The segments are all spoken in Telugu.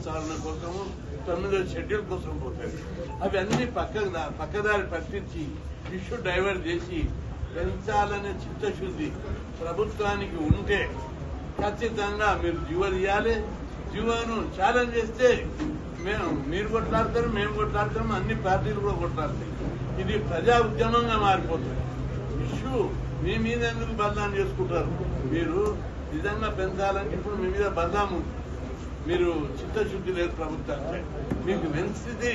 సవరణ కోసము 9వ షెడ్యూల్ కోసం పోతాయి. అవన్నీ పక్కదారి పట్టించి ఇష్యూ డైవర్ట్ చేసి పెంచాలనే చిత్తశుద్ధి ప్రభుత్వానికి ఉంటే ఖచ్చితంగా మీరు జీవో ఇవ్వాలి. జీవోను ఛాలెంజ్ చేస్తే మీరు కొట్లాడతారు, మేము కొట్లాడతాము, అన్ని పార్టీలు కూడా కొట్లాడతాయి. ఇది ప్రజా ఉద్యమంగా మారిపోతుంది. ఇష్యూ మీ మీద ఎందుకు బదనాం చేసుకుంటారు? మీరు నిజంగా పెంచాలంటే ఇప్పుడు మీ మీద బదనాము, మీరు చిత్తశుద్ధి లేదు ప్రభుత్వానికి. మీకు వెన్సిది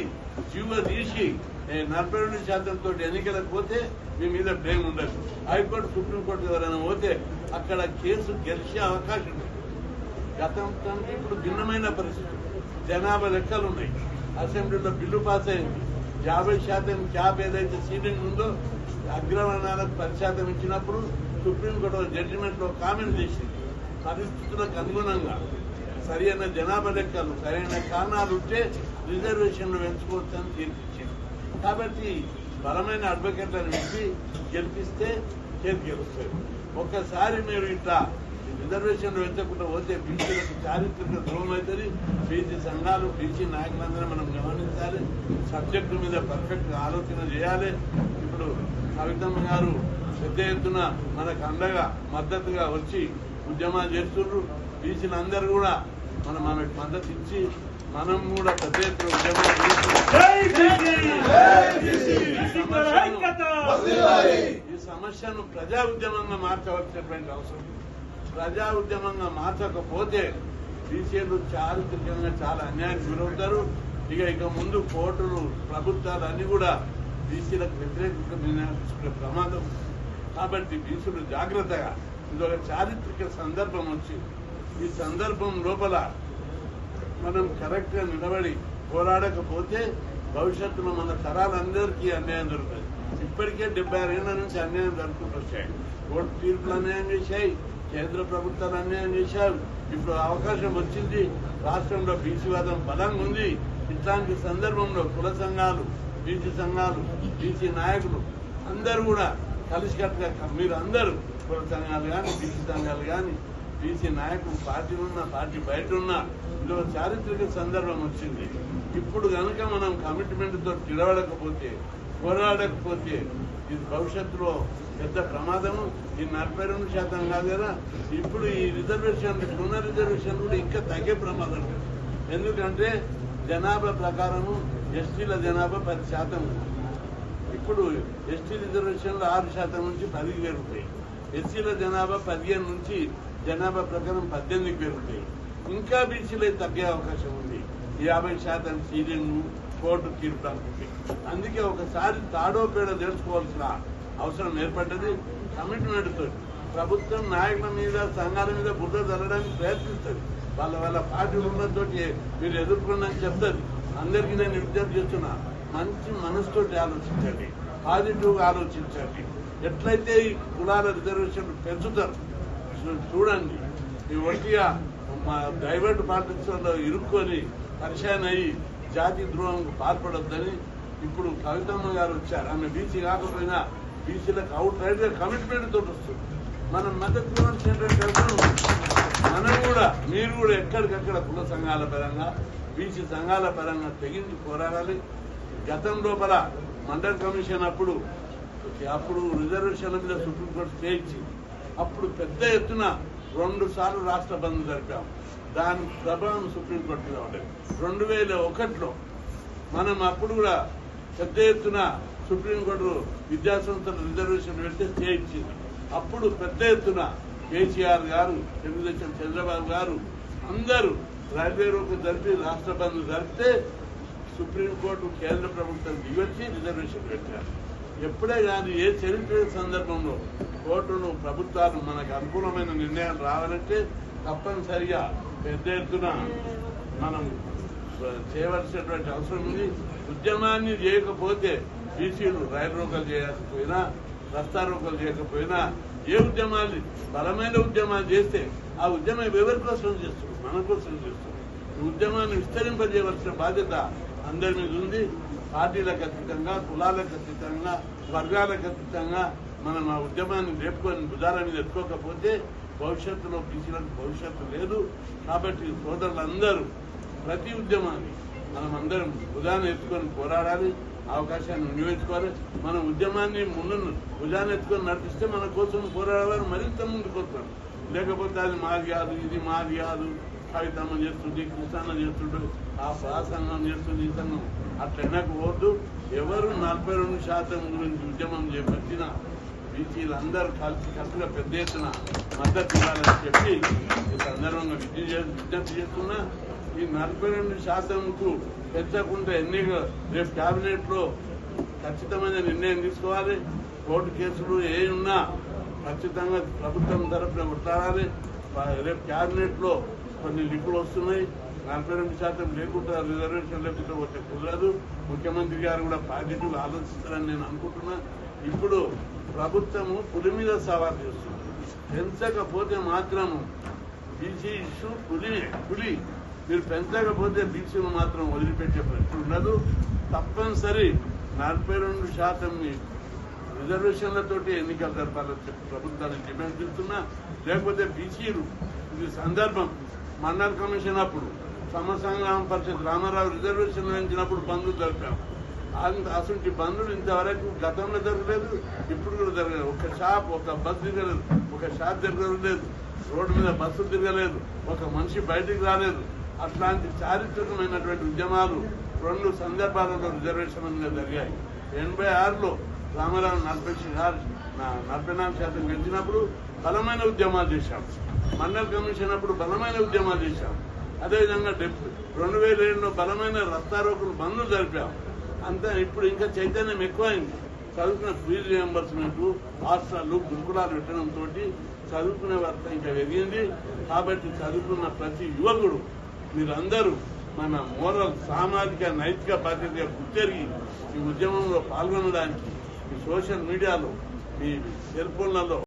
జీవో తీసి 42% ఎన్నికలకు పోతే మీ మీద బ్లేమ్ ఉండదు. హైకోర్టు, సుప్రీంకోర్టు ఎవరైనా పోతే అక్కడ కేసు గెలిచే అవకాశం ఉంది. గతంతో ఇప్పుడు భిన్నమైన పరిస్థితి. జనాభా లెక్కలు ఉన్నాయి. అసెంబ్లీలో బిల్లు పాస్ అయింది. 50% క్యాప్ ఏదైతే సీలింగ్ ఉందో అగ్రవర్ణాలకు 10% ఇచ్చినప్పుడు సుప్రీంకోర్టు జడ్జిమెంట్ లో కామెంట్ చేసింది. పరిస్థితులకు అనుగుణంగా సరైన జనాభా లెక్కలు, సరైన కారణాలు ఉంటే రిజర్వేషన్లు పెంచుకోవచ్చని తీర్పిచ్చింది. కాబట్టి బలమైన అడ్వకేట్లను పెట్టి గెలిపిస్తే చేతి గెలుస్తారు. ఒక్కసారి మీరు ఇట్లా రిజర్వేషన్లు పెంచకుండా పోతే బీసీలకు చారిత్రక ద్రోహం అవుతుంది. బీసీ సంఘాలు, బీసీ నాయకులందరూ మనం గమనించాలి. సబ్జెక్టు మీద పర్ఫెక్ట్ ఆలోచన చేయాలి. ఇప్పుడు కవితమ్మ గారు పెద్ద ఎత్తున మనకు అండగా మద్దతుగా వచ్చి ఉద్యమాలు చేస్తున్నారు. బీసీలందరూ కూడా మనకు మద్దతు ఇచ్చి మనం కూడా పెద్ద ఎత్తున ఉద్యమాలు ఈ సమస్యను ప్రజా ఉద్యమంగా మార్చవలసినటువంటి అవసరం. ప్రజా ఉద్యమంగా మార్చకపోతే బీసీలు చారిత్రకంగా చాలా అన్యాయానికి గురవుతారు. ఇక ముందు కోర్టులు, ప్రభుత్వాలు అన్ని కూడా బీసీలకు వ్యతిరేకంగా నిర్ణయాలు తీసుకునే ప్రమాదం. కాబట్టి బీసీలు జాగ్రత్తగా, ఇది ఒక చారిత్రక సందర్భం వచ్చింది. ఈ సందర్భం లోపల మనం కరెక్ట్ గా నిలబడి పోరాడకపోతే భవిష్యత్తులో మన తరాలందరికీ అన్యాయం జరుగుతుంది. ఇప్పటికే 76 ఏళ్ల నుంచి అన్యాయం జరుగుతూ వచ్చాయి. కోర్టు తీర్పులు అన్యాయం చేశాయి, కేంద్ర ప్రభుత్వాలు అన్యాయం చేశారు. ఇప్పుడు అవకాశం వచ్చింది. రాష్ట్రంలో బీసీవాదం బలంగా ఉంది. ఇట్లాంటి సందర్భంలో కుల సంఘాలు, బీసీ సంఘాలు, బీసీ నాయకులు అందరూ కూడా కలిసికట్టుగా, మీరు అందరూ కుల సంఘాలు కానీ, బీసీ సంఘాలు కానీ, బీసీ నాయకులు పార్టీలు ఉన్నా, పార్టీ బయట ఉన్నా, ఇందులో చారిత్రక సందర్భం వచ్చింది. ఇప్పుడు కనుక మనం కమిట్మెంట్ తో నిలబడకపోతే, పోరాడకపోతే ఇది భవిష్యత్తులో పెద్ద ప్రమాదము. ఈ 42% కాదు కదా, ఇప్పుడు ఈ రిజర్వేషన్, పునర్ రిజర్వేషన్ కూడా ఇంకా తగ్గే ప్రమాదం. ఎందుకంటే జనాభా ప్రకారము ఎస్టీల జనాభా 10%. ఇప్పుడు ఎస్టీ రిజర్వేషన్లు 6% నుంచి 10కి పెరుగుతాయి. ఎస్సీల జనాభా 15 నుంచి జనాభా ప్రకారం 18కి పెరుగుతాయి. ఇంకా బీసీలు తగ్గే అవకాశం ఉంది. 50% సీలింగ్ కోర్టు తీర్పు. అందుకే ఒకసారి తాడో పేడ తెలుసుకోవాల్సిన అవసరం ఏర్పడ్డది. కమిట్మెంట్ తోటి ప్రభుత్వం నాయకుల మీద, సంఘాల మీద బుద్ధ జరగడానికి ప్రయత్నిస్తుంది. వాళ్ళ పార్టీలు ఉన్నతోటి మీరు ఎదుర్కొందని చెప్తుంది. అందరికీ నేను విజ్ఞప్తి చేస్తున్నా, మంచి మనసుతోటి ఆలోచించండి, పాజిటివ్గా ఆలోచించండి. ఎట్లయితే ఈ కులాల రిజర్వేషన్లు పెంచుతారు చూడండి. ఈ ఒట్టిగా డైవర్ట్ పాలిటిక్స్ లో ఇరుక్కొని పరిశాన్ అయ్యి జాతి ద్రోహంకు పాల్పడొద్దని ఇప్పుడు కవితమ్మ గారు వచ్చారు. ఆమె బీసీ కాకపోయినా బీసీలకు అవుట్ రైట్ గా కమిట్మెంట్ తోటి వస్తుంది. మనం మద్దతు మనం కూడా, మీరు కూడా ఎక్కడికక్కడ కుల సంఘాల పరంగా, బీసీ సంఘాల పరంగా తెగించి పోరాడాలి. గతం లోపల మండల్ కమిషన్ అప్పుడు రిజర్వేషన్ల మీద సుప్రీంకోర్టు స్టే ఇచ్చింది. అప్పుడు పెద్ద ఎత్తున 2 సార్లు రాష్ట్ర బంద్ జరిపాము. దాని ప్రభావం సుప్రీంకోర్టు మీద ఉండేది. 2001లో మనం అప్పుడు కూడా పెద్ద ఎత్తున సుప్రీంకోర్టు విద్యాసంస్థల రిజర్వేషన్ పెడితే స్టే ఇచ్చింది. అప్పుడు పెద్ద ఎత్తున కేసీఆర్ గారు, తెలుగుదేశం చంద్రబాబు గారు అందరూ రైల్వే రోడ్డు జరిపి రాష్ట్ర బంద్ జరిపితే సుప్రీంకోర్టు కేంద్ర ప్రభుత్వం దిగొచ్చి రిజర్వేషన్ పెట్టారు. ఎప్పుడే కానీ ఏ చరిత్ర సందర్భంలో కోర్టులు, ప్రభుత్వాలు మనకు అనుకూలమైన నిర్ణయాలు రావాలంటే తప్పనిసరిగా పెద్ద ఎత్తున మనం చేయవలసినటువంటి అవసరం ఉంది. ఉద్యమాన్ని చేయకపోతే బీసీలు రైలు రోకలు చేయకపోయినా, రస్తా రోకలు చేయకపోయినా, ఏ ఉద్యమాలు, బలమైన ఉద్యమాలు చేస్తే ఆ ఉద్యమం ఎవరి కోసం చేస్తుంది? మన కోసం చేస్తుంది. ఈ ఉద్యమాన్ని విస్తరింపజేయవలసిన బాధ్యత అందరి మీద ఉంది. పార్టీలకు అతీతంగా, కులాలకు అతీతంగా, వర్గాలకు అతీతంగా మనం ఆ ఉద్యమాన్ని రేపుకొని భుజాల మీద ఎత్తుకోకపోతే భవిష్యత్తులో బీసీలకు భవిష్యత్తు లేదు. కాబట్టి సోదరులందరూ ప్రతి ఉద్యమాన్ని మనం అందరం భుజాన్ని ఎత్తుకొని పోరాడాలి, అవకాశాన్ని వినియోగించుకోవాలి. మన ఉద్యమాన్ని భుజాన్ని ఎత్తుకొని నడిపిస్తే మన కోసం పోరాడాలని మరింత ముందుకు వస్తాం. లేకపోతే అది మాది కాదు, ఇది మాది కాదు, కవితమ్మ చేస్తుంది, కృష్ణ చేస్తుండు, ఆ సంఘం చేస్తుంది, ఈ సంఘం అట్లా ఎన్నకపోవద్దు. ఎవరు 42% గురించి ఉద్యమం చేపట్టిన బీసీలందరూ కలిసికట్టుగా పెద్ద ఎత్తున మద్దతు ఇవ్వాలని చెప్పి ఈ సందర్భంగా విజ్ఞప్తి చేస్తున్నా. ఈ 42%కు పెంచకుండా రేపు కేబినెట్ లో ఖచ్చితమైన నిర్ణయం తీసుకోవాలి. కోర్టు కేసులు ఏ ఉన్నా ఖచ్చితంగా ప్రభుత్వం తరఫున కొట్లాడాలి. రేపు కేబినెట్ లో కొన్ని లింకులు వస్తున్నాయి. 42% లేకుండా రిజర్వేషన్ లేకుండా వచ్చే కుదరదు. ముఖ్యమంత్రి గారు కూడా పాజిటివ్ ఆలోచిస్తారని నేను అనుకుంటున్నా. ఇప్పుడు ప్రభుత్వము పులి మీద సవాల్ చేస్తుంది. పెంచకపోతే మాత్రము బీసీ ఇష్యూ పులి మీరు పెంచకపోతే బీసీలు మాత్రం వదిలిపెట్టే ప్రశ్న ఉండదు. తప్పనిసరి 42% రిజర్వేషన్లతోటి ఎన్నికలు జరపాలని చెప్పి ప్రభుత్వాన్ని డిమాండ్ చేస్తున్నా. లేకపోతే బీసీలు ఇది సందర్భం మండల కమిషన్ అప్పుడు సమసంగ్రామ పరిషత్ రామారావు రిజర్వేషన్ వేయించినప్పుడు బంధులు జరిపాం. అసలు బంధులు ఇంతవరకు గతంలో జరగలేదు, ఇప్పుడు కూడా జరగలేదు. ఒక షాప్, ఒక బస్ తిరగలేదు, ఒక షాప్ తిరగలేదు, రోడ్డు మీద బస్సులు తిరగలేదు, ఒక మనిషి బయటికి రాలేదు. అట్లాంటి చారిత్రకమైనటువంటి ఉద్యమాలు 2 సందర్భాలలో రిజర్వేషన్ మీద జరిగాయి. 86లో రామారావు 44% గెలిచినప్పుడు బలమైన ఉద్యమాలు చేశాం. మండల కమిషన్ అప్పుడు బలమైన ఉద్యమాలు చేశాం. అదేవిధంగా 2007లో బలమైన రస్తారోకులు బంధులు జరిపాం. అంతా ఇప్పుడు ఇంకా చైతన్యం ఎక్కువైంది. చదువుకున్న ఫీజు రియంబర్స్మెంట్, హాస్టళ్లు, గురుకులాలు పెట్టడంతో చదువుకునే వర్త ఇంకా పెరిగింది. కాబట్టి చదువుకున్న ప్రతి యువకుడు మీరందరూ మన మోరల్, సామాజిక, నైతిక బాధ్యతగా గుర్తెరిగి ఈ ఉద్యమంలో పాల్గొనడానికి ఈ సోషల్ మీడియాలో, ఈ సెల్ ఫోన్లలో